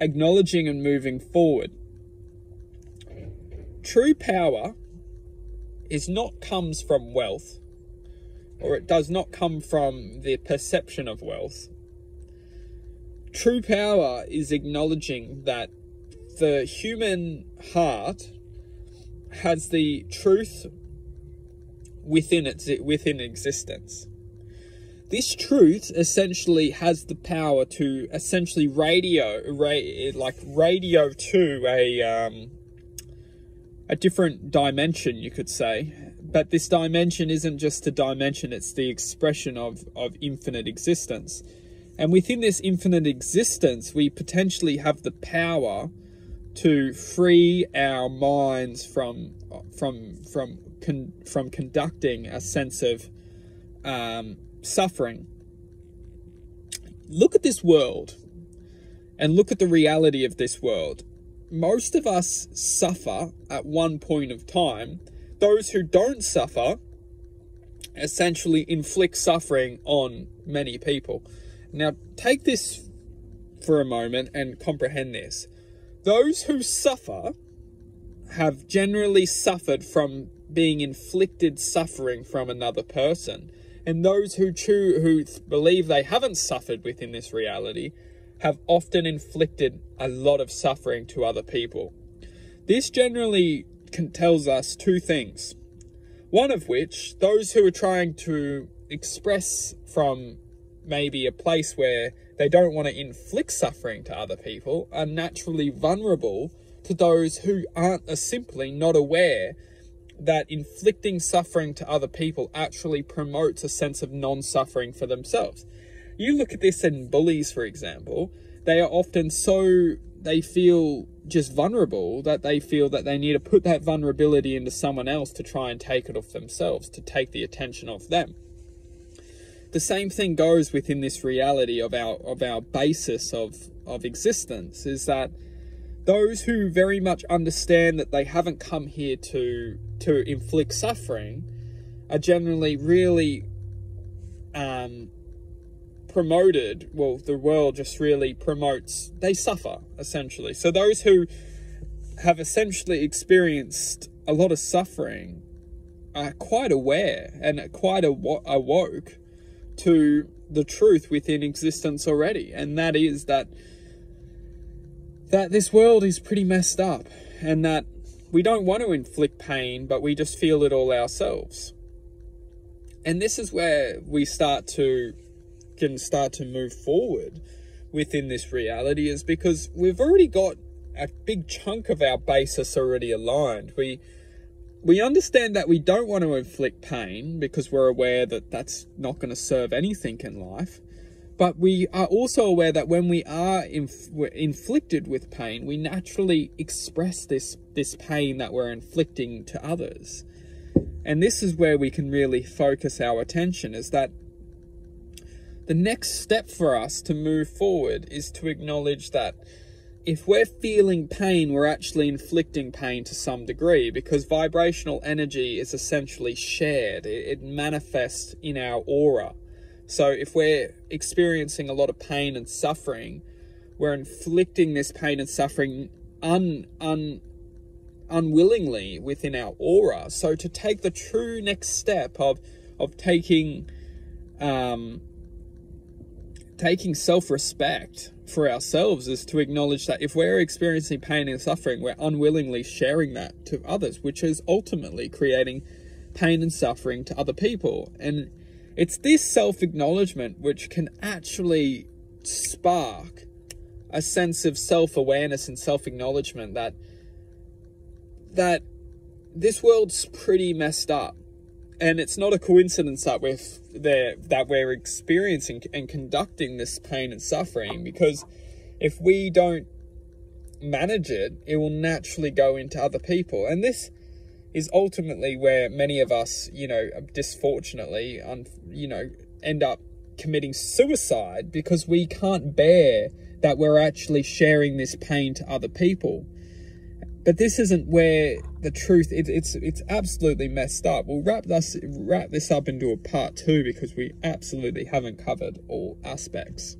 acknowledging and moving forward. True power comes from wealth, or it does not come from the perception of wealth. True power is acknowledging that the human heart has the truth within existence. This truth essentially has the power to essentially radio to a different dimension, you could say. But this dimension isn't just a dimension, it's the expression of infinite existence. And within this infinite existence, we potentially have the power to free our minds from conducting a sense of suffering. Look at this world and look at the reality of this world. Most of us suffer at one point of time. Those who don't suffer essentially inflict suffering on many people. Now, take this for a moment and comprehend this. Those who suffer have generally suffered from being inflicted suffering from another person. And those who believe they haven't suffered within this reality have often inflicted a lot of suffering to other people. This generally tells us two things. One of which, those who are trying to express from maybe a place where they don't want to inflict suffering to other people are naturally vulnerable to those who are simply not aware that inflicting suffering to other people actually promotes a sense of non-suffering for themselves. You look at this in bullies, for example. They are often they feel just vulnerable that they feel that they need to put that vulnerability into someone else to try and take it off themselves, to take the attention off them. The same thing goes within this reality of our basis of existence, is that those who very much understand that they haven't come here to inflict suffering are generally really promoted. Well, the world just really promotes, they suffer, essentially. So those who have essentially experienced a lot of suffering are quite aware and quite awoke to the truth within existence already. And that is that this world is pretty messed up, and that we don't want to inflict pain, but we just feel it all ourselves. And this is where we can start to move forward within this reality, is because we've already got a big chunk of our basis already aligned. We understand that we don't want to inflict pain because we're aware that that's not going to serve anything in life. But we are also aware that when we are inflicted with pain, we naturally express this pain that we're inflicting to others. And this is where we can really focus our attention, is that the next step for us to move forward is to acknowledge that if we're feeling pain, we're actually inflicting pain to some degree, because vibrational energy is essentially shared. It manifests in our aura. So if we're experiencing a lot of pain and suffering, we're inflicting this pain and suffering unwillingly within our aura. So to take the true next step of taking self-respect for ourselves is to acknowledge that if we're experiencing pain and suffering, we're unwillingly sharing that to others, which is ultimately creating pain and suffering to other people. And it's this self-acknowledgement which can actually spark a sense of self-awareness and self-acknowledgement that this world's pretty messed up. And it's not a coincidence that we're experiencing and conducting this pain and suffering, because if we don't manage it, it will naturally go into other people. And this is ultimately where many of us, disfortunately, end up committing suicide, because we can't bear that we're actually sharing this pain to other people. But this isn't where the truth, it's absolutely messed up. We'll wrap this up into a part 2, because we absolutely haven't covered all aspects.